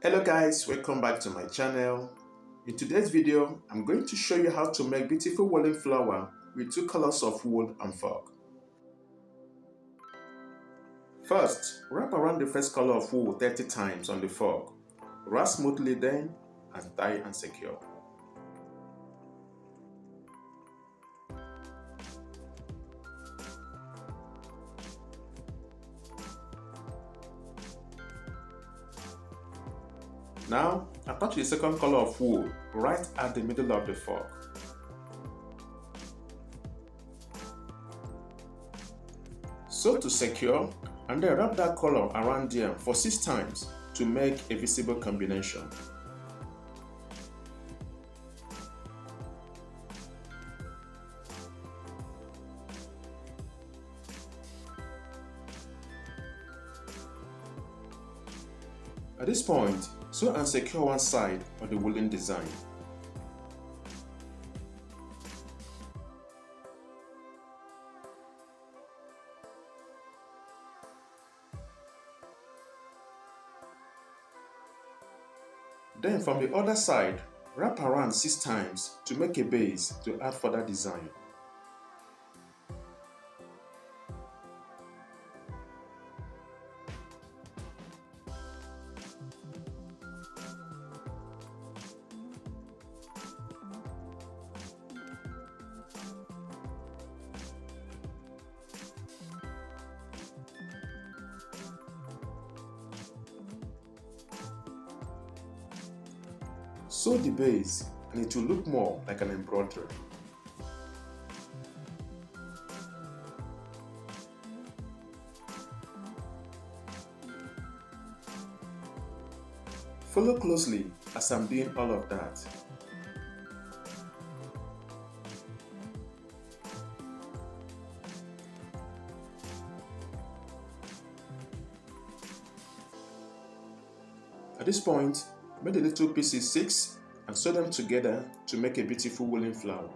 Hello guys, welcome back to my channel. In today's video, I'm going to show you how to make beautiful woolen flower with two colors of wool and fog. First, wrap around the first color of wool 30 times on the fog. Wrap smoothly then and tie and secure. Now, attach the second color of wool right at the middle of the fog. Sew to secure and then wrap that color around there for 6 times to make a visible combination. At this point, sew and secure one side of the woolen design. Then from the other side, wrap around 6 times to make a base to add further design. Sew the base and it will look more like an embroidery. Follow closely as I'm doing all of that. At this point, make the little pieces 6 and sew them together to make a beautiful woolen flower.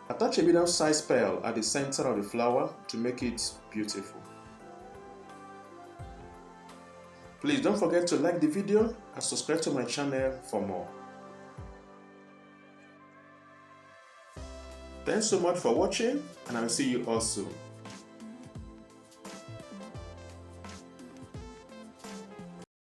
Attach a medium-sized pearl at the center of the flower to make it beautiful. Please don't forget to like the video and subscribe to my channel for more. Thanks so much for watching and I will see you all soon.